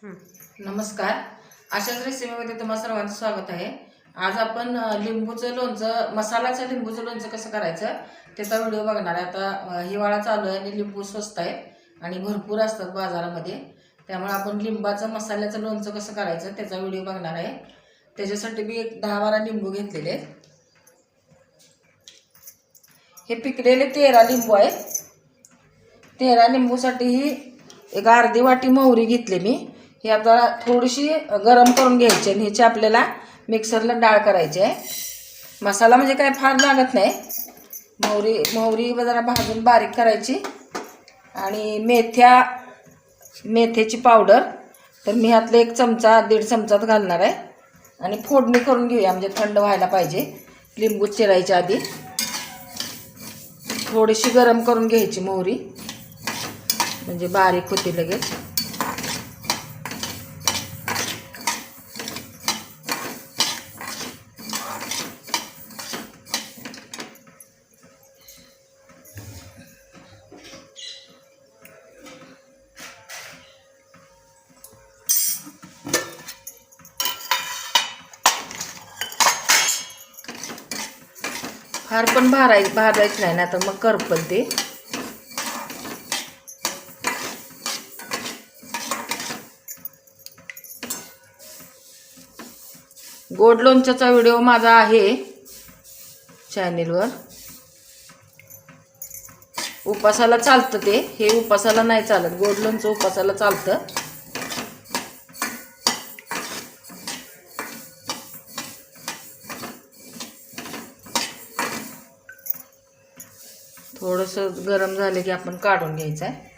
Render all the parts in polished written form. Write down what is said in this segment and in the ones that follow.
नमस्कार. अशाच रेसिपीमध्ये तुम्हा सर्वांचं स्वागत आहे. आज आपण लिंबूचं लोणचं, मसाल्याचं लिंबूचं लोणचं कसं करायचं त्याचा व्हिडिओ बघणार आहे. आता हिवाळा चालू आहे आणि लिंबू स्वस्त आहेत आणि भरपूर असतात बाजारामध्ये. त्यामुळे आपण लिंबाचं मसाल्याचं लोणचं कसं करायचं त्याचा व्हिडिओ बघणार आहे. त्याच्यासाठी मी 10-12 लिंबू घेतलेले. हे पिकलेले 13 लिंबू आहेत. 13 लिंबूसाठी ही एक अर्धी वाटी मोहरी घेतली मी. ही आता थोडीशी गरम करून घ्यायची आणि ह्याची आपल्याला मिक्सरला डाळ करायची आहे. मसाला म्हणजे काय फार लागत नाही. मोहरी जरा भाजून बारीक करायची आणि मेथ्याची पावडर तर मी ह्यातलं 1 चमचा 1.5 चमचाच घालणार आहे. आणि फोडणी करून घेऊया, म्हणजे थंड व्हायला पाहिजे. लिंबू चिरायच्या आधी थोडीशी गरम करून घ्यायची मोहरी, म्हणजे बारीक होते लगेच. फार पण भाजायचं नाही ना, तर मग करपल ते. गोड लोणच्याचा व्हिडिओ माझा आहे चॅनेलवर. उपासाला चालतं ते, हे उपासाला नाही चालत. गोड लोणचं उपासाला चालतं. थोडंसं गरम झालं की आपण काढून घ्यायचं आहे.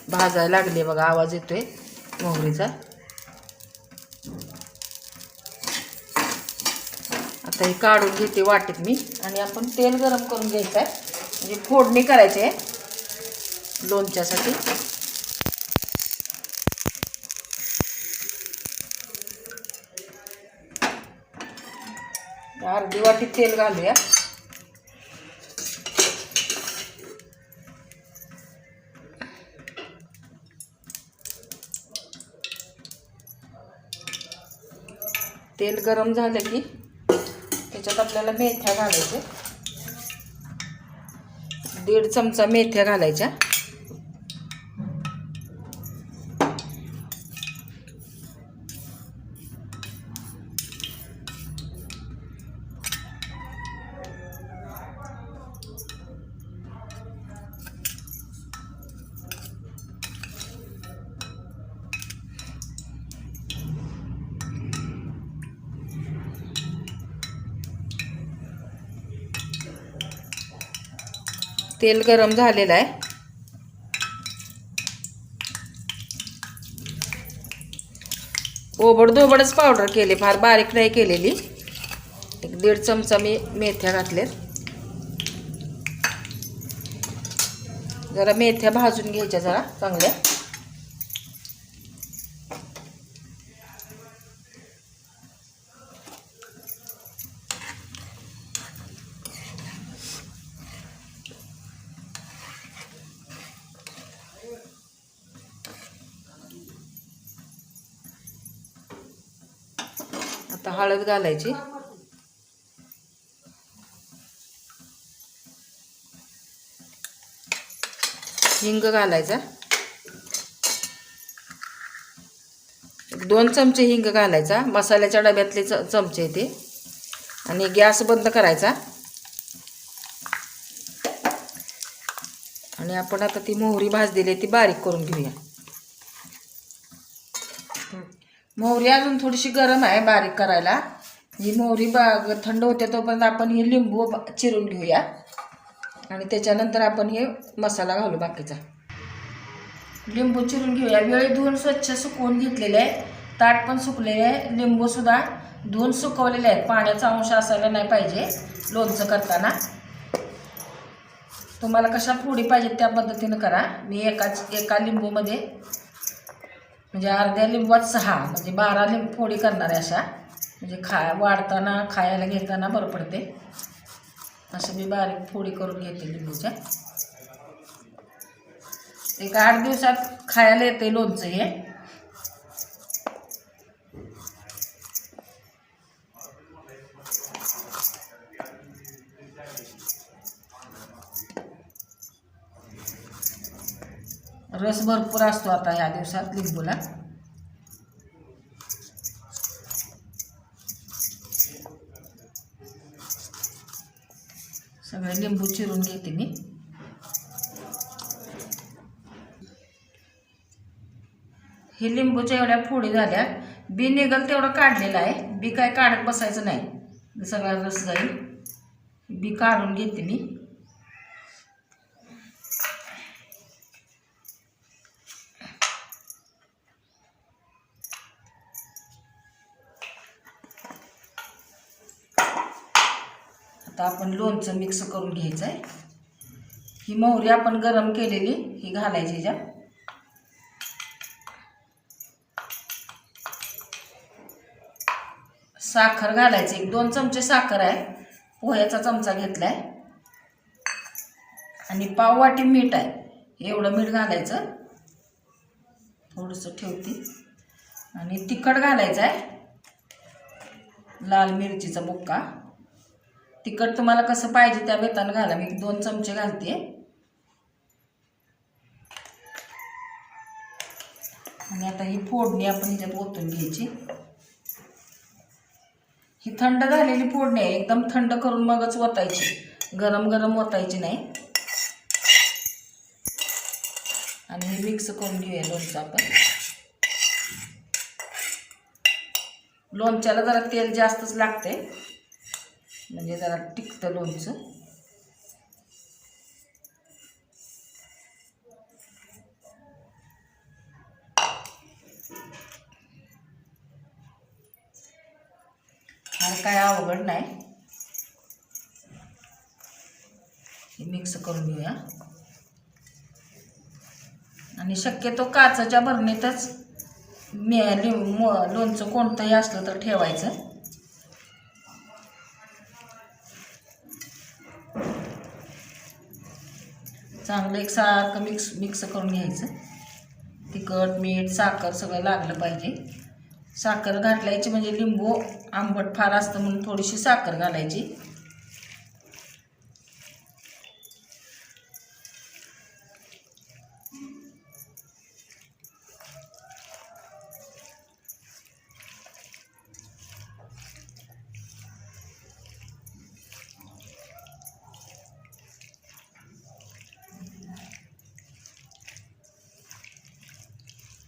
भाजायला लागले बघा, आवाज येतोय मोहरीचा. आता हे काढून घेते वाटीत मी. आणि आपण तेल गरम करून घ्यायचं आहे, म्हणजे फोडणी करायची आहे लोणच्यासाठी. अर्धी वाटी तेल घालूया. तेल गरम झालं की त्याच्यात आपल्याला मेथ्या घालायच्या. 1.5 चमचा मेथ्या घालायच्या. तेल गरम झालेलं आहे. ओबडधोबडच पावडर केली, फार बारीक नाही केलेली. 1.5 चमचा मी मेथ्या घातल्यात. जरा मेथ्या भाजून घ्यायच्या जरा चांगल्या. आता हळद घालायची. हिंग घालायचा. 2 चमचे हिंग घालायचा. मसाल्याच्या डब्यातले चमचे ते. आणि गॅस बंद करायचा. आणि आपण आता ती मोहरी भाजलेली ती बारीक करून घेऊया. मोहरी अजून थोडीशी गरम आहे बारीक करायला. ही मोहरी थंड होते तोपर्यंत आपण हे लिंबू चिरून घेऊया. आणि त्याच्यानंतर आपण हे मसाला घालू बाकीचा. लिंबू चिरून घेऊया. वेळी धुवून स्वच्छ सुकवून घेतलेले आहे. ताट पण सुकलेले आहे. लिंबूसुद्धा धुवून सुकवलेले आहेत. पाण्याचा अंश असायला नाही पाहिजे लोणचं करताना. तुम्हाला कशा फोडी पाहिजेत त्या पद्धतीनं करा. मी एका लिंबूमध्ये म्हणजे अर्ध्या लिंबात 6 म्हणजे 12 फोडी करणार आहे अशा. म्हणजे वाढताना खायला घेताना बरं पडते. असं मी बारीक फोडी करून घेते लिंबूच्या. एक 8 दिवसात खायला येते लोणचं हे. रस भरपूर असतो आता ह्या दिवसात लिंबूला. सगळे लिंबू चिरून घेते मी. हे लिंबूच्या एवढ्या फोडी झाल्या. बी निघल तेवढं काढलेलं आहे. बी काय काढत बसायचं नाही, सगळा रस जाईल. बी काढून घेते मी. आता आपण लोणचं मिक्स करून घ्यायचं आहे. ही मोहरी आपण गरम केलेली ही घालायची ह्याच्यात. साखर घालायची. 1-2 चमचे साखर आहे. पोह्याचा चमचा घेतलाय आणि पाव वाटी मीठ आहे. एवढं मीठ घालायचं. थोडंसं ठेवते. आणि तिखट घालायचं आहे. लाल मिरचीचा बुक्का. तिखट तुम्हाला कसं पाहिजे त्या बेतानं घाला. मी 2 चमचे घालते. आणि आता ही फोडणी आपण ह्याच्यात ओतून घ्यायची. ही थंड झालेली फोडणी आहे. एकदम थंड करून मगच ओतायची. गरम गरम ओतायची नाही. आणि हे मिक्स करून घेऊया लोणचं आपण. लोणच्याला जरा तेल जास्तच लागते, म्हणजे जरा टिकतं लोणचं. हा काय अवघड नाही. हे मिक्स करून घेऊया. आणि शक्यतो काचेच्या भरणीतच लोणचं कोणतंही असलं तर ठेवायचं. चांगलं एकसारखं मिक्स करून घ्यायचं. तिखट मीठ साखर सगळं लागलं पाहिजे. साखर घालायची म्हणजे लिंबू आंबट फार असतं म्हणून थोडीशी साखर घालायची.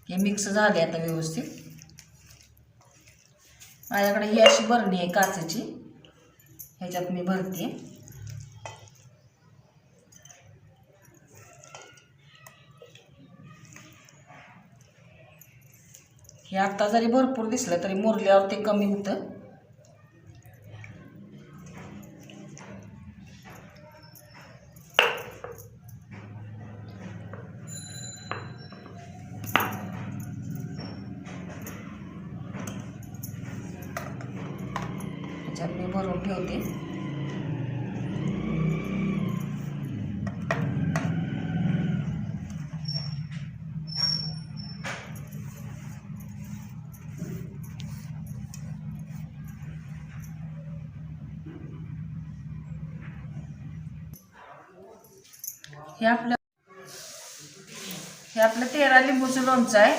हे मिक्स झाले आता व्यवस्थित. माझ्याकडे ही अशी बरणी आहे काचेची, ह्याच्यात मी भरते. हे आता जरी भरपूर दिसलं तरी मुरल्यावर ते कमी होतं. ह्याच्यात मी भरून ठेवते. हे आपलं 13 लिंबूचं लोणचं आहे.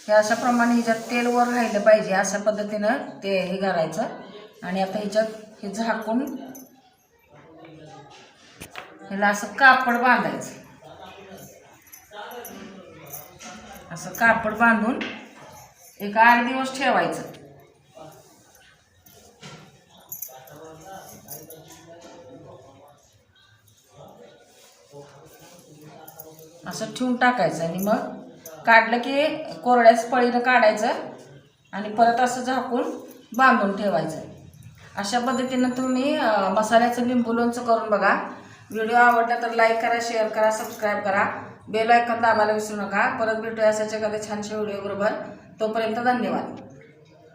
हे अशा प्रमाणे ह्याच्यात तेल वर राहिलं पाहिजे. अशा पद्धतीनं ते हे करायचं. आणि आता ह्याच्यात हे झाकून ह्याला असं कापड बांधायचं. असं कापड बांधून एक 8 दिवस ठेवायचं. असं ठेवून टाकायचं. आणि मग काढलं की कोरड्याच पळीनं काढायचं आणि परत असं झाकून बांधून ठेवायचं. अशा पद्धतीनं तुम्ही मसाल्याचं लिंबू लोणचं करून बघा. व्हिडिओ आवडला तर लाईक करा, शेअर करा, सबस्क्राईब करा. बेल आयकॉन दाबायला विसरू नका. परत भेटूया अशाच एखाद्या छानशा व्हिडिओ बरोबर. तोपर्यंत धन्यवाद.